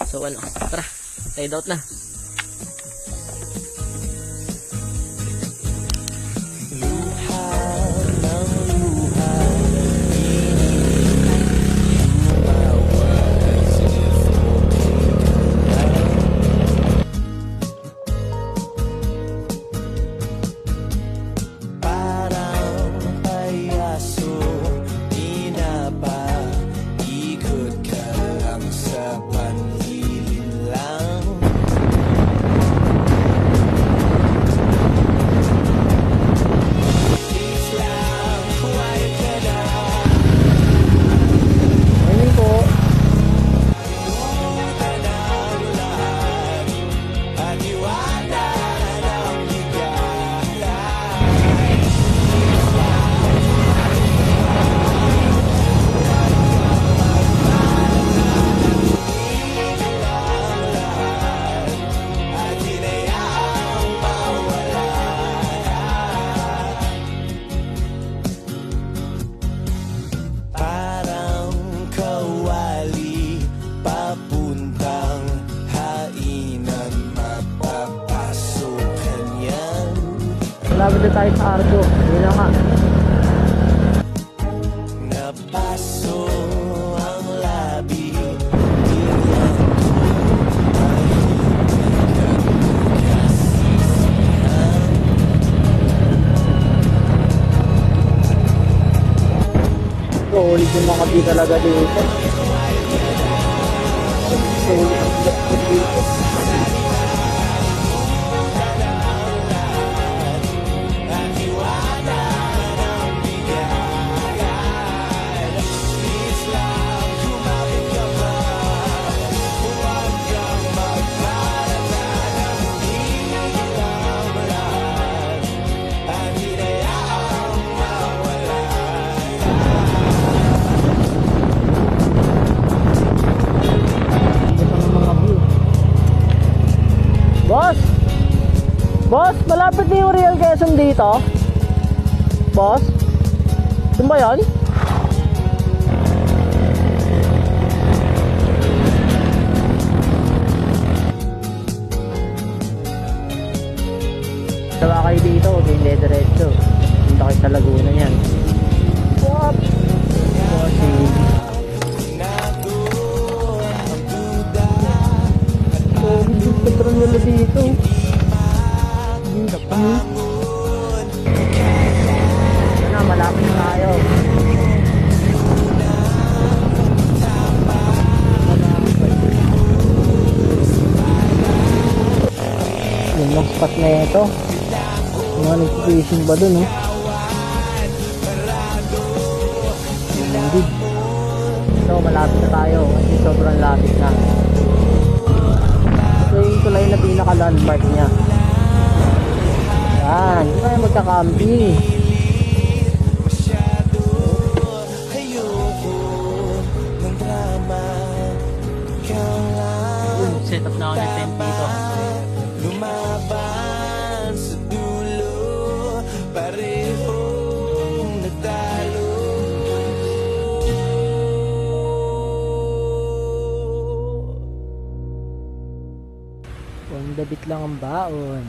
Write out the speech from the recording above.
So ano, tara, side out na. Malapit na tayo sa Argo. Yun na nga. Napaso ang labi. Ulit yung mga di talaga dito. Ulit ang dito. Boss, malapit na yung Real Quezon dito. Boss? Doon ba yan? Tawa kayo dito, huwag yung diretso. Punta kayo sa Laguna yan. What? Bossing. Oh, hindi patron nila dito. Ano, malapit na tayo. Yung mga spot na ito. Mga nag-fishing ba dun, oh? Hindi. So, malapit na tayo kasi sobrang lapit na. Ito yung tulay na pinaka-landmark niya. Yan, hindi tayo magka-camping. Set up na ako ng tent dito. Lumaban sa dulo, parehong nagtalo. Pandabit lang ang baon.